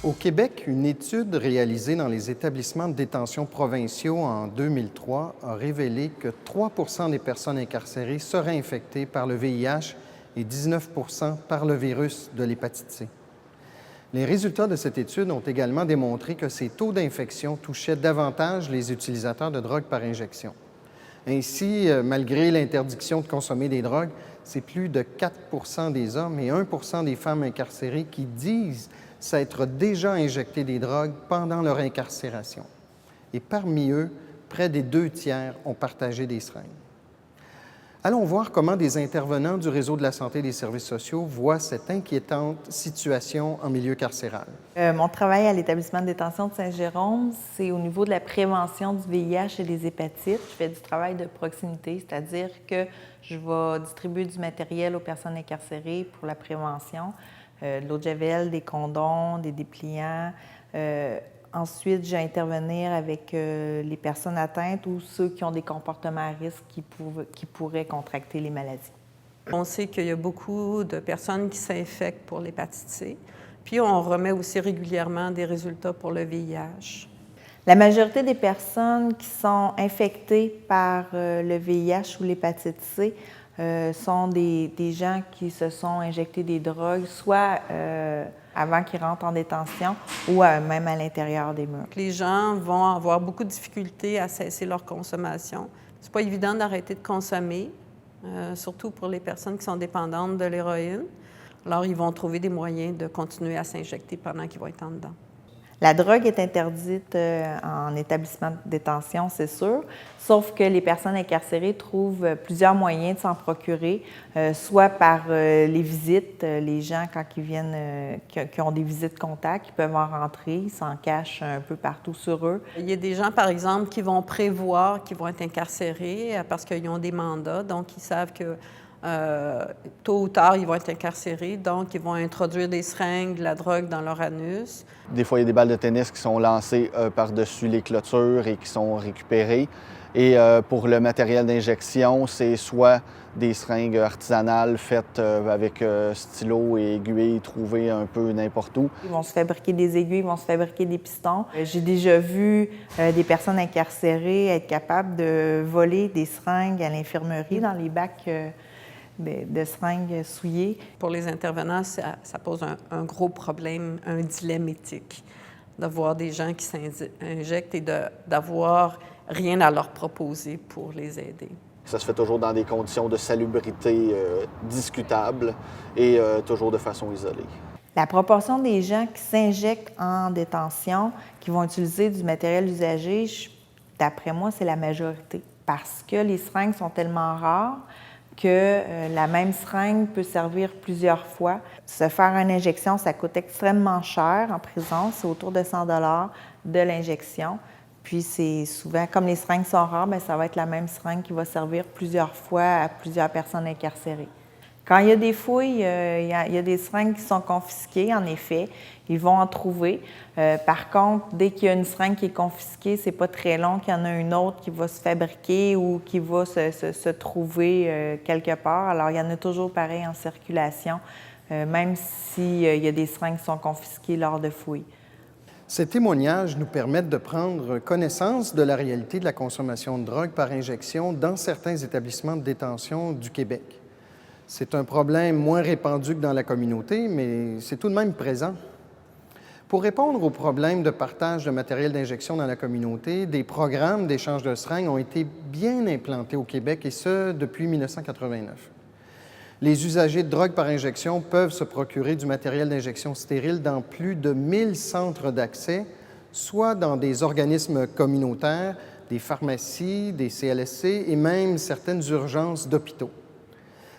Au Québec, une étude réalisée dans les établissements de détention provinciaux en 2003 a révélé que 3 des personnes incarcérées seraient infectées par le VIH et 19 par le virus de l'hépatite C. Les résultats de cette étude ont également démontré que ces taux d'infection touchaient davantage les utilisateurs de drogues par injection. Ainsi, malgré l'interdiction de consommer des drogues, c'est plus de 4 des hommes et 1 des femmes incarcérées qui disent s'être déjà injectés des drogues pendant leur incarcération. Et parmi eux, près des 2 tiers ont partagé des seringues. Allons voir comment des intervenants du réseau de la santé et des services sociaux voient cette inquiétante situation en milieu carcéral. Mon travail à l'établissement de détention de Saint-Jérôme, c'est au niveau de la prévention du VIH et des hépatites. Je fais du travail de proximité, c'est-à-dire que je vais distribuer du matériel aux personnes incarcérées pour la prévention, de l'eau de javel, des condoms, des dépliants. Ensuite, je vais intervenir avec les personnes atteintes ou ceux qui ont des comportements à risque qui pourraient contracter les maladies. On sait qu'il y a beaucoup de personnes qui s'infectent pour l'hépatite C, puis on remet aussi régulièrement des résultats pour le VIH. La majorité des personnes qui sont infectées par le VIH ou l'hépatite C sont des gens qui se sont injectés des drogues, soit avant qu'ils rentrent en détention ou même à l'intérieur des murs. Les gens vont avoir beaucoup de difficultés à cesser leur consommation. C'est pas évident d'arrêter de consommer, surtout pour les personnes qui sont dépendantes de l'héroïne. Alors, ils vont trouver des moyens de continuer à s'injecter pendant qu'ils vont être en dedans. La drogue est interdite en établissement de détention, c'est sûr, sauf que les personnes incarcérées trouvent plusieurs moyens de s'en procurer, soit par les visites, les gens quand ils viennent, qui ont des visites contacts, ils peuvent en rentrer, ils s'en cachent un peu partout sur eux. Il y a des gens, par exemple, qui vont prévoir qu'ils vont être incarcérés parce qu'ils ont des mandats, donc ils savent que tôt ou tard, ils vont être incarcérés, donc ils vont introduire des seringues, de la drogue dans leur anus. Des fois, il y a des balles de tennis qui sont lancées par-dessus les clôtures et qui sont récupérées. Et pour le matériel d'injection, c'est soit des seringues artisanales faites avec stylo et aiguilles trouvées un peu n'importe où. Ils vont se fabriquer des aiguilles, ils vont se fabriquer des pistons. J'ai déjà vu des personnes incarcérées être capables de voler des seringues à l'infirmerie dans les bacs de seringues souillées. Pour les intervenants, ça pose un gros problème, un dilemme éthique, de voir des gens qui s'injectent et d'avoir rien à leur proposer pour les aider. Ça se fait toujours dans des conditions de salubrité discutables et toujours de façon isolée. La proportion des gens qui s'injectent en détention, qui vont utiliser du matériel usagé, d'après moi, c'est la majorité. Parce que les seringues sont tellement rares que la même seringue peut servir plusieurs fois. Se faire une injection, ça coûte extrêmement cher en prison. C'est autour de 100 $ de l'injection. Puis c'est souvent, comme les seringues sont rares, bien, ça va être la même seringue qui va servir plusieurs fois à plusieurs personnes incarcérées. Quand il y a des fouilles, il y a des seringues qui sont confisquées, en effet. Ils vont en trouver. Par contre, dès qu'il y a une seringue qui est confisquée, c'est pas très long qu'il y en a une autre qui va se fabriquer ou qui va se trouver quelque part. Alors, il y en a toujours pareil en circulation, même s'il y a des seringues qui sont confisquées lors de fouilles. Ces témoignages nous permettent de prendre connaissance de la réalité de la consommation de drogue par injection dans certains établissements de détention du Québec. C'est un problème moins répandu que dans la communauté, mais c'est tout de même présent. Pour répondre aux problèmes de partage de matériel d'injection dans la communauté, des programmes d'échange de seringues ont été bien implantés au Québec, et ce, depuis 1989. Les usagers de drogue par injection peuvent se procurer du matériel d'injection stérile dans plus de 1000 centres d'accès, soit dans des organismes communautaires, des pharmacies, des CLSC et même certaines urgences d'hôpitaux.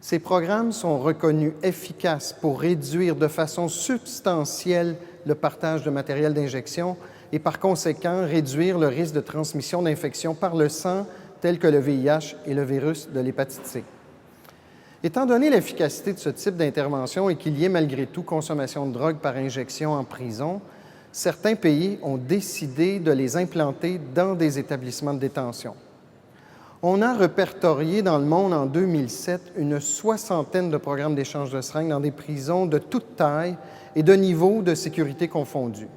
Ces programmes sont reconnus efficaces pour réduire de façon substantielle le partage de matériel d'injection et par conséquent réduire le risque de transmission d'infections par le sang telles que le VIH et le virus de l'hépatite C. Étant donné l'efficacité de ce type d'intervention et qu'il y ait malgré tout consommation de drogue par injection en prison, certains pays ont décidé de les implanter dans des établissements de détention. On a répertorié dans le monde en 2007 une soixantaine de programmes d'échange de seringues dans des prisons de toute taille et de niveaux de sécurité confondus.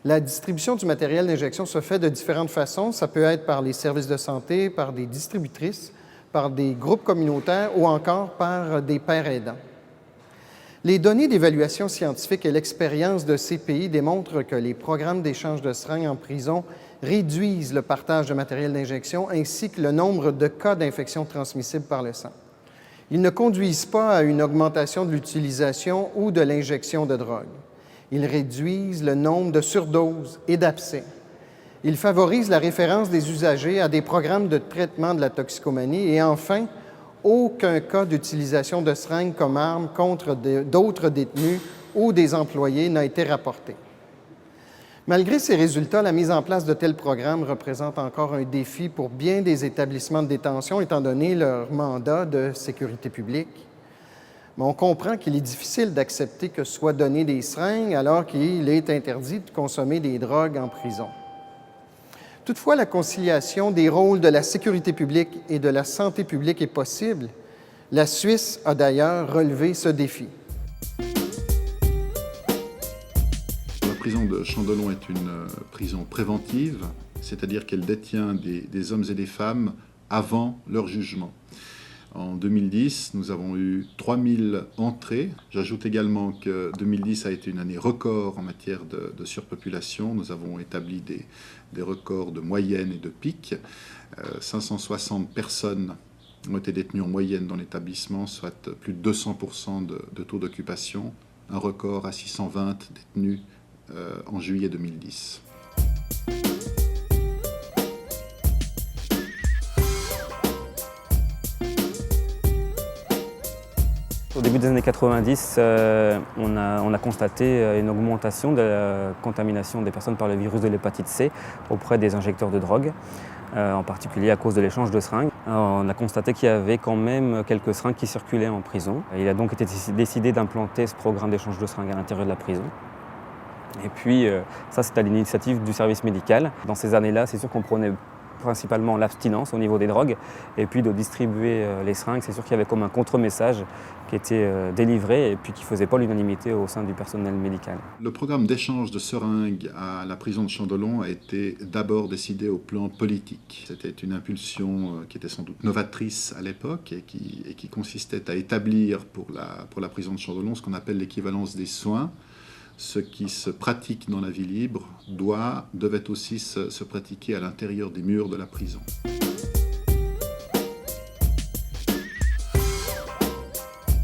La distribution du matériel d'injection se fait de différentes façons. Ça peut être par les services de santé, par des distributrices, par des groupes communautaires ou encore par des pairs aidants. Les données d'évaluation scientifique et l'expérience de ces pays démontrent que les programmes d'échange de seringues en prison réduisent le partage de matériel d'injection ainsi que le nombre de cas d'infection transmissibles par le sang. Ils ne conduisent pas à une augmentation de l'utilisation ou de l'injection de drogue. Ils réduisent le nombre de surdoses et d'abcès. Ils favorisent la référence des usagers à des programmes de traitement de la toxicomanie et enfin, aucun cas d'utilisation de seringues comme arme contre d'autres détenus ou des employés n'a été rapporté. Malgré ces résultats, la mise en place de tels programmes représente encore un défi pour bien des établissements de détention, étant donné leur mandat de sécurité publique. Mais on comprend qu'il est difficile d'accepter que soient données des seringues alors qu'il est interdit de consommer des drogues en prison. Toutefois, la conciliation des rôles de la sécurité publique et de la santé publique est possible. La Suisse a d'ailleurs relevé ce défi. La prison de Chandelon est une prison préventive, c'est-à-dire qu'elle détient des hommes et des femmes avant leur jugement. En 2010, nous avons eu 3000 entrées. J'ajoute également que 2010 a été une année record en matière de surpopulation. Nous avons établi des records de moyenne et de pic. 560 personnes ont été détenues en moyenne dans l'établissement, soit plus de 200% de taux d'occupation. Un record à 620 détenus en juillet 2010. Au début des années 90, on a constaté une augmentation de la contamination des personnes par le virus de l'hépatite C auprès des injecteurs de drogue, en particulier à cause de l'échange de seringues. On a constaté qu'il y avait quand même quelques seringues qui circulaient en prison. Il a donc été décidé d'implanter ce programme d'échange de seringues à l'intérieur de la prison. Et puis ça, c'est à l'initiative du service médical. Dans ces années-là, c'est sûr qu'on prenait principalement l'abstinence au niveau des drogues, et puis de distribuer les seringues. C'est sûr qu'il y avait comme un contre-message qui était délivré et puis qui ne faisait pas l'unanimité au sein du personnel médical. Le programme d'échange de seringues à la prison de Chandelon a été d'abord décidé au plan politique. C'était une impulsion qui était sans doute novatrice à l'époque et qui consistait à établir pour la prison de Chandelon ce qu'on appelle l'équivalence des soins. Ce qui se pratique dans la vie libre devait aussi se pratiquer à l'intérieur des murs de la prison.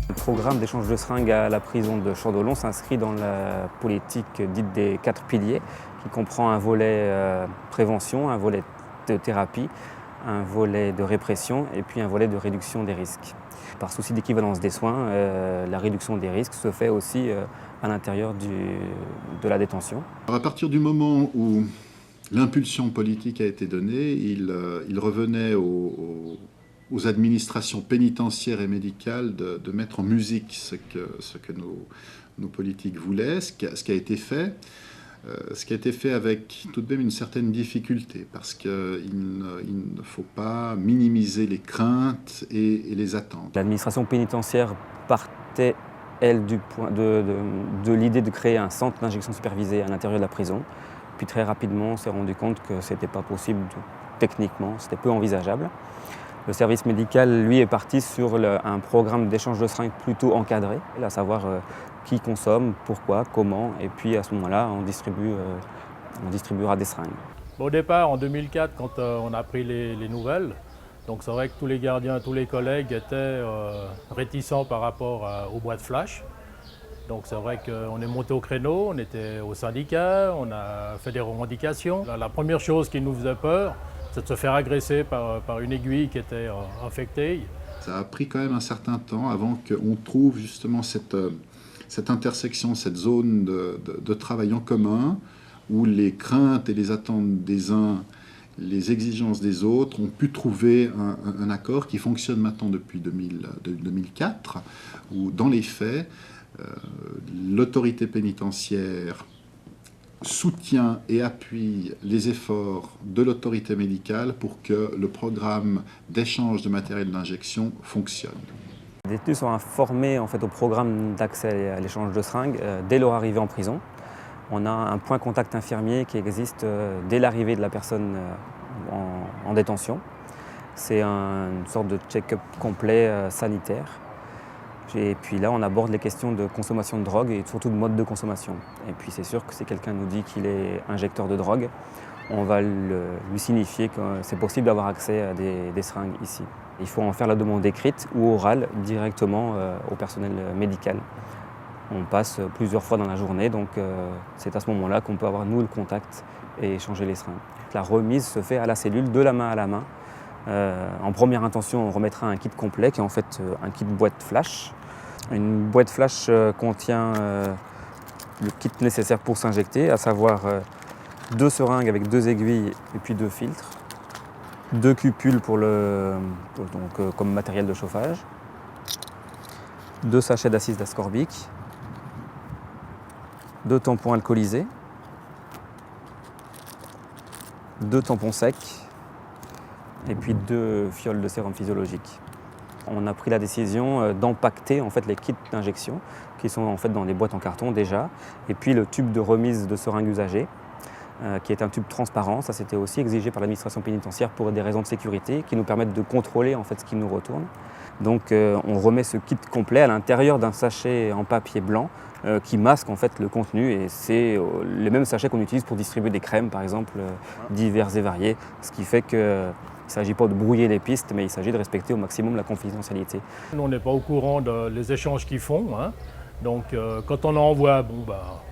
Le programme d'échange de seringues à la prison de Chandelon s'inscrit dans la politique dite des 4 piliers, qui comprend un volet prévention, un volet de thérapie, un volet de répression et puis un volet de réduction des risques. Par souci d'équivalence des soins, la réduction des risques se fait aussi à l'intérieur de la détention. Alors à partir du moment où l'impulsion politique a été donnée, il revenait aux administrations pénitentiaires et médicales de mettre en musique ce que nos politiques voulaient, ce qui a été fait. Ce qui a été fait avec tout de même une certaine difficulté, parce qu'il ne faut pas minimiser les craintes et les attentes. L'administration pénitentiaire partait, elle, de l'idée de créer un centre d'injection supervisée à l'intérieur de la prison. Puis très rapidement, on s'est rendu compte que ce n'était pas possible techniquement, c'était peu envisageable. Le service médical, lui, est parti sur un programme d'échange de seringues plutôt encadré, à savoir qui consomme, pourquoi, comment, et puis à ce moment-là, on distribuera des seringues. Au départ, en 2004, quand on a appris les nouvelles, donc c'est vrai que tous les gardiens, tous les collègues étaient réticents par rapport aux boîtes flash. Donc c'est vrai qu'on est monté au créneau, on était au syndicat, on a fait des revendications. La première chose qui nous faisait peur, c'est de se faire agresser par une aiguille qui était infectée. Ça a pris quand même un certain temps avant qu'on trouve justement cette intersection, cette zone de travail en commun, où les craintes et les attentes des uns, les exigences des autres ont pu trouver un accord qui fonctionne maintenant depuis 2004, où dans les faits, l'autorité pénitentiaire soutient et appuie les efforts de l'autorité médicale pour que le programme d'échange de matériel d'injection fonctionne. Les détenus sont informés en fait, au programme d'accès à l'échange de seringues dès leur arrivée en prison. On a un point contact infirmier qui existe dès l'arrivée de la personne en détention. C'est une sorte de check-up complet sanitaire. Et puis là, on aborde les questions de consommation de drogue et surtout de mode de consommation. Et puis c'est sûr que si quelqu'un nous dit qu'il est injecteur de drogue, on va lui signifier que c'est possible d'avoir accès à des seringues ici. Il faut en faire la demande écrite ou orale directement au personnel médical. On passe plusieurs fois dans la journée, donc c'est à ce moment-là qu'on peut avoir, nous, le contact et échanger les seringues. La remise se fait à la cellule, de la main à la main. En première intention, on remettra un kit complet qui est en fait un kit boîte flash. Une boîte flash contient le kit nécessaire pour s'injecter, à savoir 2 seringues avec 2 aiguilles et puis 2 filtres, 2 cupules comme matériel de chauffage, 2 sachets d'acide ascorbique, 2 tampons alcoolisés, 2 tampons secs et puis 2 fioles de sérum physiologique. On a pris la décision d'empacter en fait, les kits d'injection qui sont en fait, dans des boîtes en carton déjà, et puis le tube de remise de seringues usagées qui est un tube transparent. Ça, c'était aussi exigé par l'administration pénitentiaire pour des raisons de sécurité qui nous permettent de contrôler en fait, ce qui nous retourne. Donc on remet ce kit complet à l'intérieur d'un sachet en papier blanc qui masque en fait, le contenu, et c'est les mêmes sachets qu'on utilise pour distribuer des crèmes par exemple, diverses et variées, ce qui fait que il ne s'agit pas de brouiller les pistes, mais il s'agit de respecter au maximum la confidentialité. Nous, on n'est pas au courant des échanges qu'ils font. Hein. Donc, quand on envoie,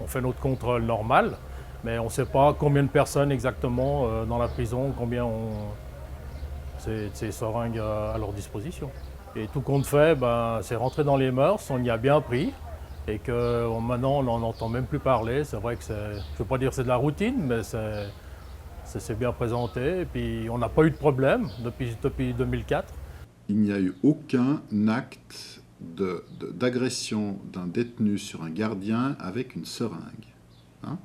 on fait notre contrôle normal, mais on ne sait pas combien de personnes exactement dans la prison, combien ces seringues à leur disposition. Et tout compte fait, c'est rentré dans les mœurs, on y a bien pris, et que maintenant, on n'en entend même plus parler. C'est vrai que je ne veux pas dire que c'est de la routine, mais ça s'est bien présenté, et puis on n'a pas eu de problème depuis 2004. Il n'y a eu aucun acte d'agression d'un détenu sur un gardien avec une seringue. Hein.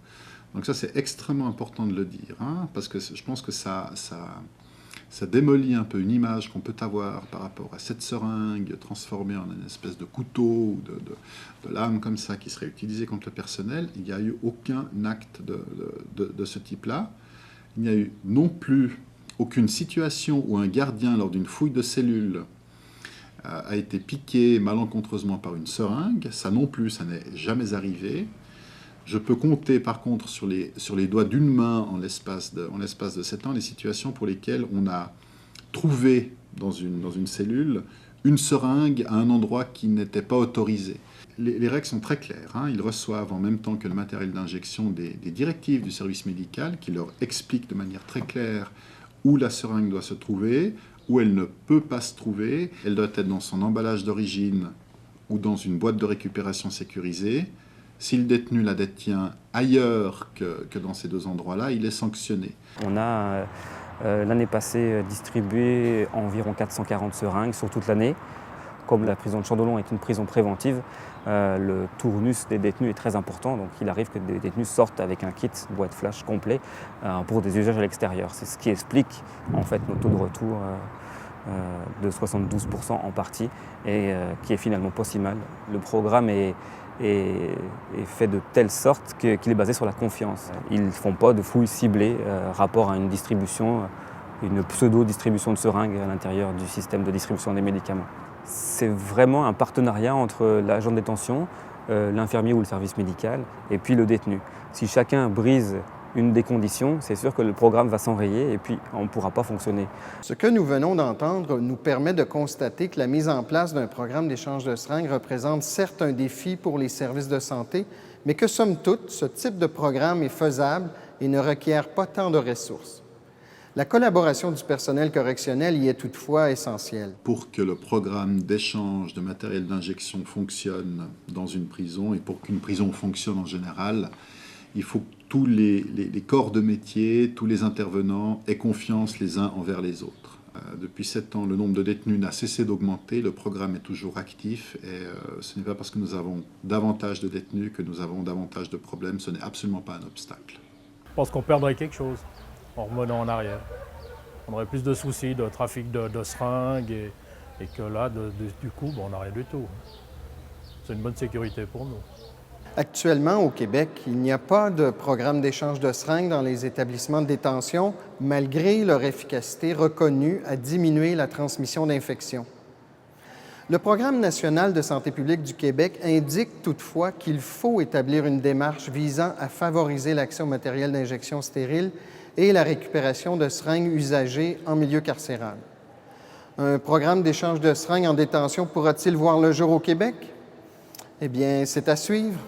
Donc ça, c'est extrêmement important de le dire, hein, parce que je pense que ça démolit un peu une image qu'on peut avoir par rapport à cette seringue transformée en une espèce de couteau ou de lame comme ça qui serait utilisée contre le personnel. Il n'y a eu aucun acte de ce type-là. Il n'y a eu non plus aucune situation où un gardien, lors d'une fouille de cellule, a été piqué malencontreusement par une seringue. Ça non plus, ça n'est jamais arrivé. Je peux compter par contre sur les doigts d'une main en l'espace de 7 ans les situations pour lesquelles on a trouvé dans une cellule une seringue à un endroit qui n'était pas autorisé. Les règles sont très claires. Hein. Ils reçoivent en même temps que le matériel d'injection des directives du service médical qui leur expliquent de manière très claire où la seringue doit se trouver, où elle ne peut pas se trouver. Elle doit être dans son emballage d'origine ou dans une boîte de récupération sécurisée. Si le détenu la détient ailleurs que dans ces 2 endroits-là, il est sanctionné. On a l'année passée distribué environ 440 seringues sur toute l'année. Comme la prison de Chandelon est une prison préventive, le tournus des détenus est très important. Donc il arrive que des détenus sortent avec un kit boîte flash complet pour des usages à l'extérieur. C'est ce qui explique en fait nos taux de retour de 72% en partie et qui est finalement pas si mal. Le programme est fait de telle sorte qu'il est basé sur la confiance. Ils ne font pas de fouilles ciblées rapport à une distribution, une pseudo-distribution de seringues à l'intérieur du système de distribution des médicaments. C'est vraiment un partenariat entre l'agent de détention, l'infirmier ou le service médical, et puis le détenu. Si chacun brise une des conditions, c'est sûr que le programme va s'enrayer et puis on ne pourra pas fonctionner. Ce que nous venons d'entendre nous permet de constater que la mise en place d'un programme d'échange de seringues représente certes un défi pour les services de santé, mais que somme toute, ce type de programme est faisable et ne requiert pas tant de ressources. La collaboration du personnel correctionnel y est toutefois essentielle. Pour que le programme d'échange de matériel d'injection fonctionne dans une prison et pour qu'une prison fonctionne en général, il faut que tous les corps de métier, tous les intervenants aient confiance les uns envers les autres. Depuis 7 ans, le nombre de détenus n'a cessé d'augmenter, le programme est toujours actif et ce n'est pas parce que nous avons davantage de détenus que nous avons davantage de problèmes, ce n'est absolument pas un obstacle. Je pense qu'on perdrait quelque chose en revenant en arrière. On aurait plus de soucis de trafic de seringues Et que là, du coup, on n'a rien du tout. C'est une bonne sécurité pour nous. Actuellement, au Québec, il n'y a pas de programme d'échange de seringues dans les établissements de détention, malgré leur efficacité reconnue à diminuer la transmission d'infections. Le Programme national de santé publique du Québec indique toutefois qu'il faut établir une démarche visant à favoriser l'accès au matériel d'injection stérile et la récupération de seringues usagées en milieu carcéral. Un programme d'échange de seringues en détention pourra-t-il voir le jour au Québec? Eh bien, c'est à suivre.